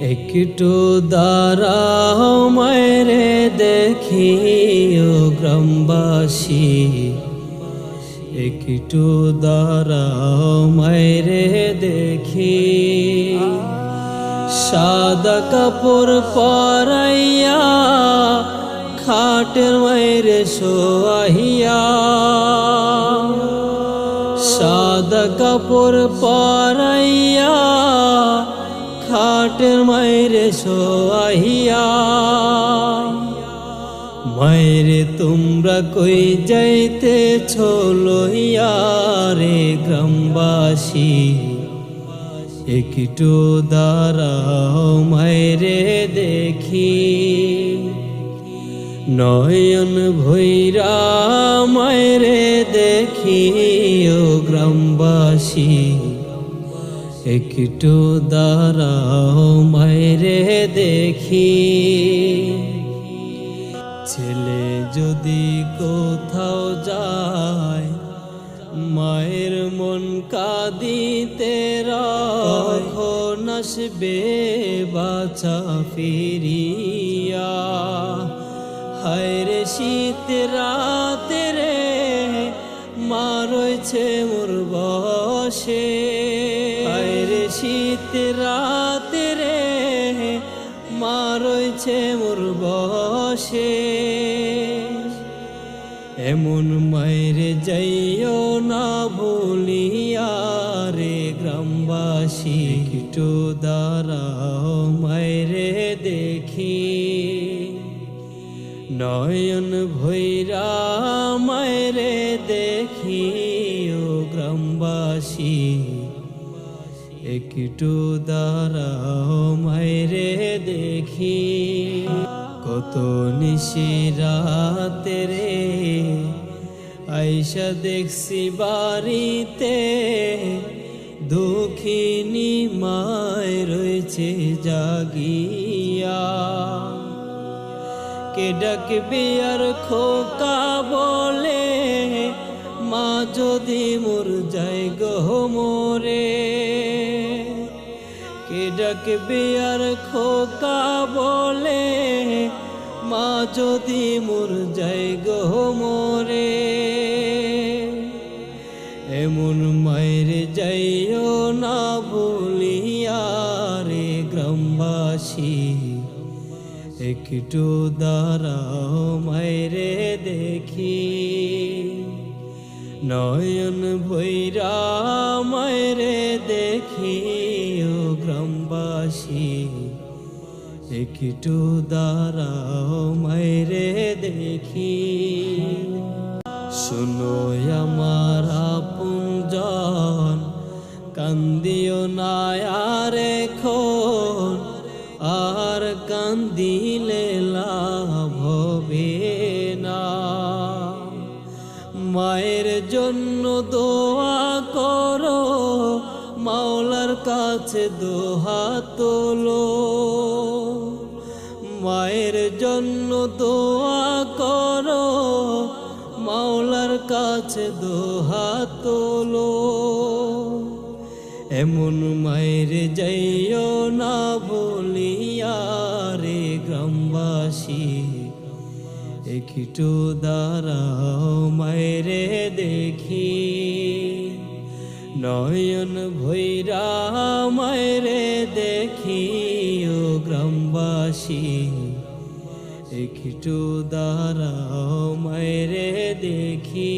একটু দাঁড়াও মায়েরে দেখি ও গ্রামবাসী, একটু দাঁড়াও মায়েরে দেখি। সাদা কাপড় পরাইয়া খাটের মায়েরে শোয়াইয়া, সাদা কাপড় পরাইয়া খাটের মায়েরে শোয়াইয়া। মায়েরে তোমরা কই যাইতেছ লইয়া রে গ্রামবাসী, একটু দাঁড়াও মায়েরে দেখি। নয়ন ভৈরা মায়েরে দেখি ও গ্রামবাসী, একটু দাঁড়াও মায়েরে দেখি। ছেলে যদি কোথাও যায় মায়ের মন কাঁদিতে রয়, কখন আসবে বাছা ফিরিয়া। হায়রে শীত রাতে রে মা রয়েছে মোর বসে, হায়রে শীত রাতে রে মা রয়েছে মোর বসে। এমন মায়েরে যাইও না ভুলিয়া রে গ্রামবাসী, একটু দাঁড়াও মায়েরে দেখি। নয়ন ভৈরা মায়েরে দেখি ও গ্রামবাসী, একটু দাঁড়াও মায়েরে দেখি। কত নিশি রাতে রে আইসা দেখছি বাড়িতে, দুঃখিনী মায় রয়েছে জাগিয়া। কে ডাকবে আর খোকা বলে, মা যদি মোর যাই গো মোরে। কে ডাকবে আর খোকা বলে, মা যদি মোর যাই গো মোরে। এমন মায়ের যাইও না ভুলিয়া রে গ্রামবাসী, একটু দাঁড়াও মায়েরে দেখি। নয়ন ভৈরা মায়েরে দেখি ও গ্রামবাসী, একটু দাঁড়াও মায়েরে দেখি। শোনো আমার আপনজন, কান্দিও না আর এখন, আর কান্দিলে লাভ হবে না। মায়ের জন্য দোয়া করো, মাওলার কাছে দোহাত তোলো। মায়ের জন্য দোয়া করো, মাওলার কাছে দোহাত তোলো। এমন মায়ের যাইও না ভুলিয়া রে গ্রামবাসী, একটু দাঁড়াও মায়েরে দেখি। নয়ন ভৈরা মায়েরে দেখি ও গ্রামবাসী, একটু দাঁড়াও মায়েরে দেখি।